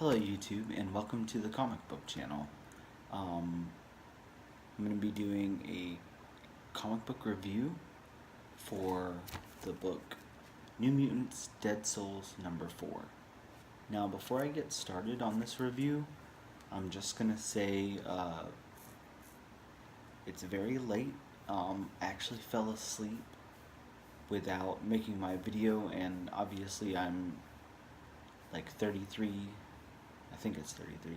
Hello YouTube and welcome to the comic book channel. I'm going to be doing a comic book review for the book New Mutants Dead Souls number 4. Now before I get started on this review, I'm just going to say it's very late. I actually fell asleep without making my video, and obviously I'm like 33, I think it's 33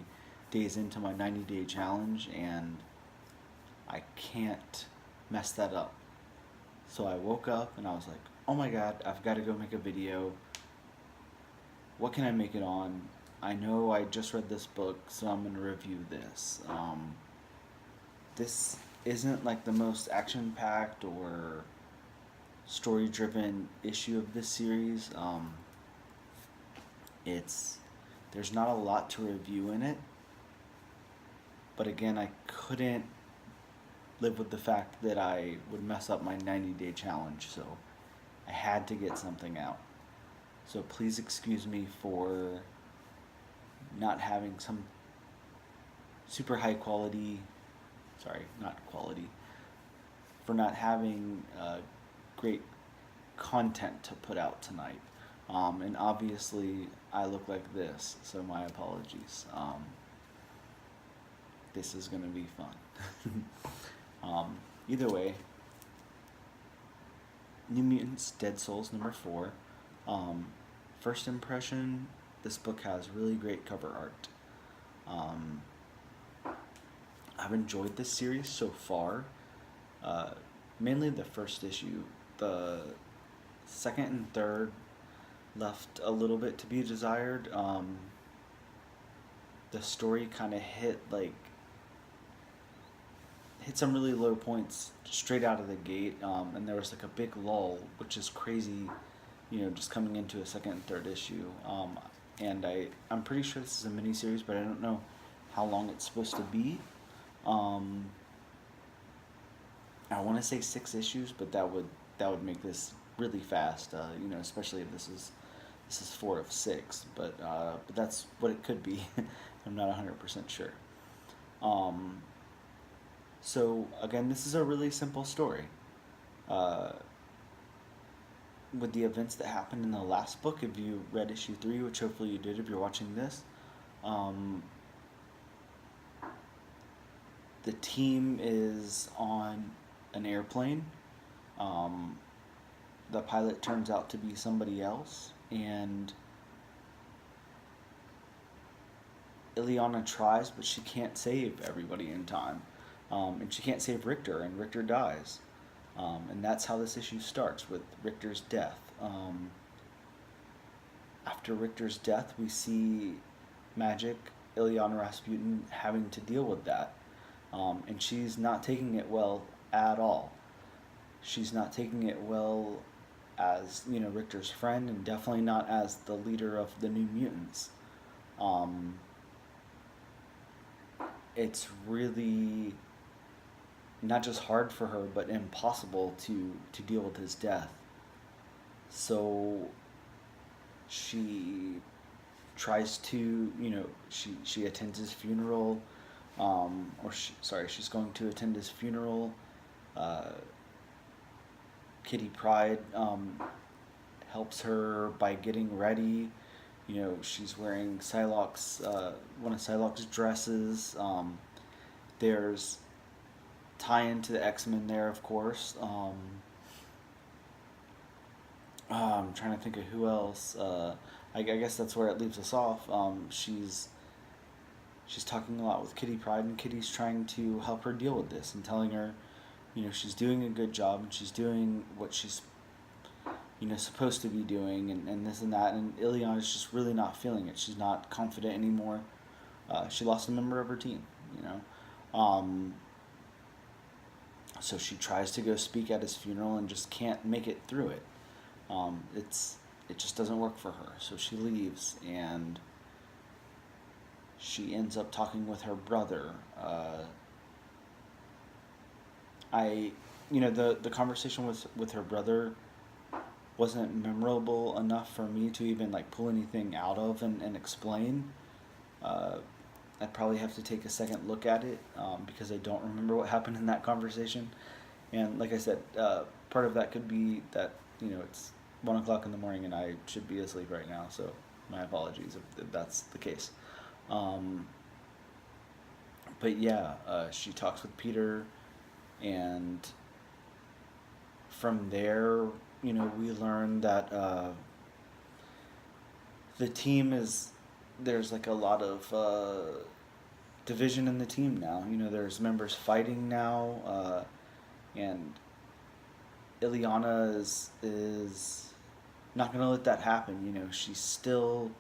days into my 90-day challenge, and I can't mess that up. So I woke up and I was like, oh my god, I've got to go make a video. What can I make it on? I know I just read this book, so I'm going to review this. This isn't like the most action-packed or story-driven issue of this series. There's not a lot to review in it, but again, I couldn't live with the fact that I would mess up my 90-day challenge, so I had to get something out. So please excuse me for not having some super high quality, for not having great content to put out tonight. And obviously I look like this, so my apologies. This is going to be fun. Either way, New Mutants Dead Souls number 4. First impression, this book has really great cover art. I've enjoyed this series so far. Mainly the first issue. The second and third left a little bit to be desired. The story kind of hit some really low points straight out of the gate, and there was like a big lull, which is crazy, just coming into a second and third issue. And I'm pretty sure this is a miniseries, but I don't know how long it's supposed to be. I want to say 6 issues, but that would make this really fast, especially if this is 4 of 6, but that's what it could be. I'm not 100% sure. So again, this is a really simple story. With the events that happened in the last book, if you read issue 3, which hopefully you did if you're watching this, the team is on an airplane. The pilot turns out to be somebody else, and Ileana tries, but she can't save everybody in time. And she can't save Richter, and Richter dies. And that's how this issue starts, with Richter's death. After Richter's death, we see Magic, Ileana Rasputin, having to deal with that. And she's not taking it well at all. She's not taking it well as, Richter's friend, and definitely not as the leader of the New Mutants. It's really not just hard for her, but impossible to deal with his death. So she tries to, she attends his funeral, she's going to attend his funeral. Kitty Pryde helps her by getting ready. She's wearing Psylocke's, one of Psylocke's dresses. There's tie-in to the X-Men there, of course. I'm trying to think of who else. I guess that's where it leaves us off. She's talking a lot with Kitty Pryde, and Kitty's trying to help her deal with this and telling her, she's doing a good job, and she's doing what she's, supposed to be doing, and this and that. And Ileana's just really not feeling it. She's not confident anymore. She lost a member of her team, So she tries to go speak at his funeral and just can't make it through it. It just doesn't work for her. So she leaves, and she ends up talking with her brother. The conversation with her brother wasn't memorable enough for me to even pull anything out of and explain. Uh, I'd probably have to take a second look at it because I don't remember what happened in that conversation. And like I said, part of that could be that it's 1 o'clock in the morning and I should be asleep right now. So my apologies if that's the case. Um, but yeah, she talks with Peter, and from there, we learn that the team is there's like a lot of division in the team now. There's members fighting now, and Ileana is not going to let that happen. She still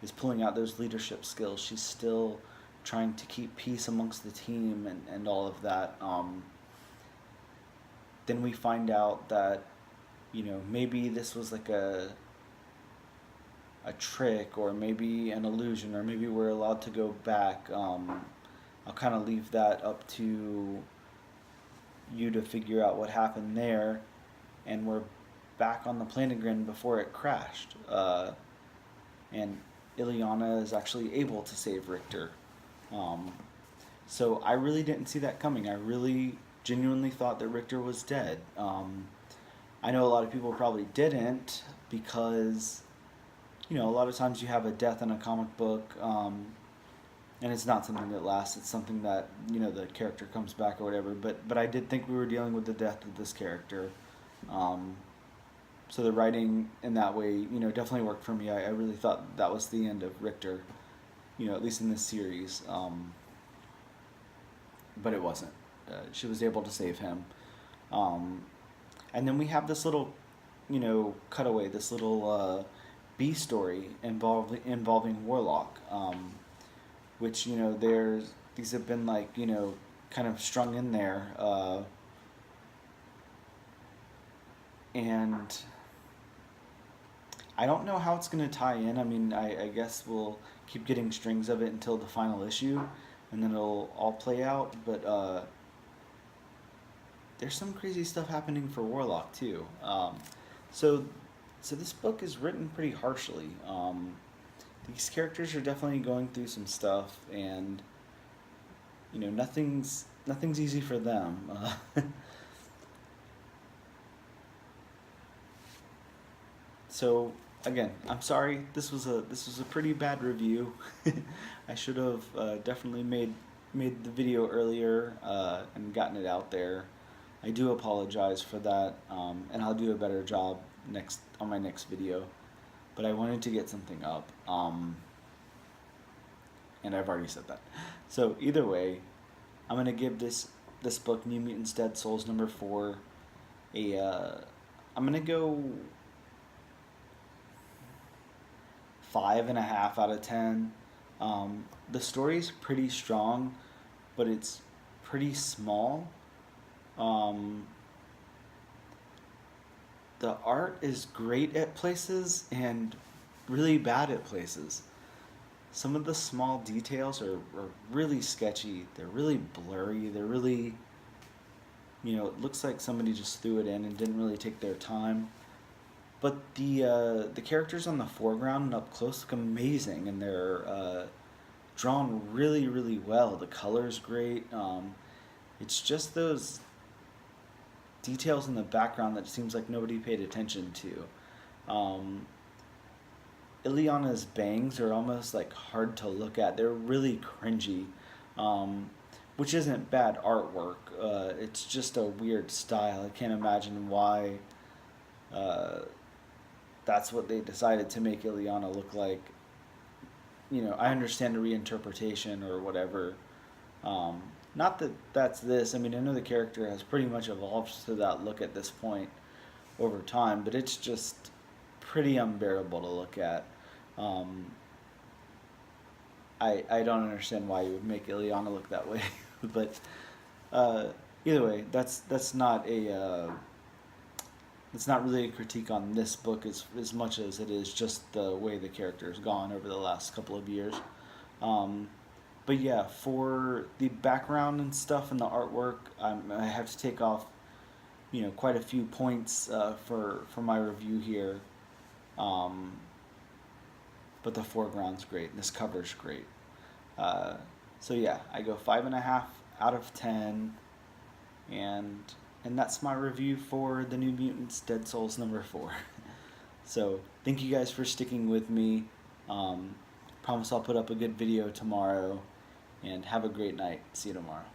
is pulling out those leadership skills. She's still trying to keep peace amongst the team and all of that. Then we find out that maybe this was like a trick, or maybe an illusion, or maybe we're allowed to go back. I'll kind of leave that up to you to figure out what happened there. And we're back on the planet again before it crashed. And Ileana is actually able to save Richter. So I really didn't see that coming. I really genuinely thought that Richter was dead. I know a lot of people probably didn't, because a lot of times you have a death in a comic book, and it's not something that lasts. It's something that the character comes back or whatever. But I did think we were dealing with the death of this character. So the writing in that way, definitely worked for me. I really thought that was the end of Richter, at least in this series. But it wasn't. She was able to save him. And then we have this little, cutaway, this little B story involving Warlock, which, these have been like, kind of strung in there. And I don't know how it's going to tie in. I mean, I guess we'll keep getting strings of it until the final issue, and then it'll all play out. But there's some crazy stuff happening for Warlock too. So this book is written pretty harshly. These characters are definitely going through some stuff, and nothing's easy for them. So again, I'm sorry. This was a pretty bad review. I should have definitely made the video earlier and gotten it out there. I do apologize for that, and I'll do a better job on my next video. But I wanted to get something up, and I've already said that. So either way, I'm gonna give this book, New Mutants Dead Souls #4, I'm gonna go 5.5 out of 10. The story's pretty strong, but it's pretty small. The art is great at places and really bad at places. Some of the small details are really sketchy. They're really blurry. They're really, it looks like somebody just threw it in and didn't really take their time. But the characters on the foreground and up close look amazing, and they're drawn really, really well. The color's great. It's just those details in the background that seems like nobody paid attention to. Ileana's bangs are almost like hard to look at. They're really cringy, which isn't bad artwork. It's just a weird style. I can't imagine why that's what they decided to make Ileana look like. I understand a reinterpretation or whatever. Not that that's this. I mean, I know the character has pretty much evolved to that look at this point over time, but it's just pretty unbearable to look at. I don't understand why you would make Ileana look that way, but either way, that's not a it's not really a critique on this book as much as it is just the way the character's gone over the last couple of years. But yeah, for the background and stuff and the artwork, I have to take off, quite a few points for my review here. But the foreground's great. This cover's great. So yeah, I go 5.5 out of 10, and that's my review for the New Mutants Dead Souls #4. So thank you guys for sticking with me. Promise I'll put up a good video tomorrow, and have a great night. See you tomorrow.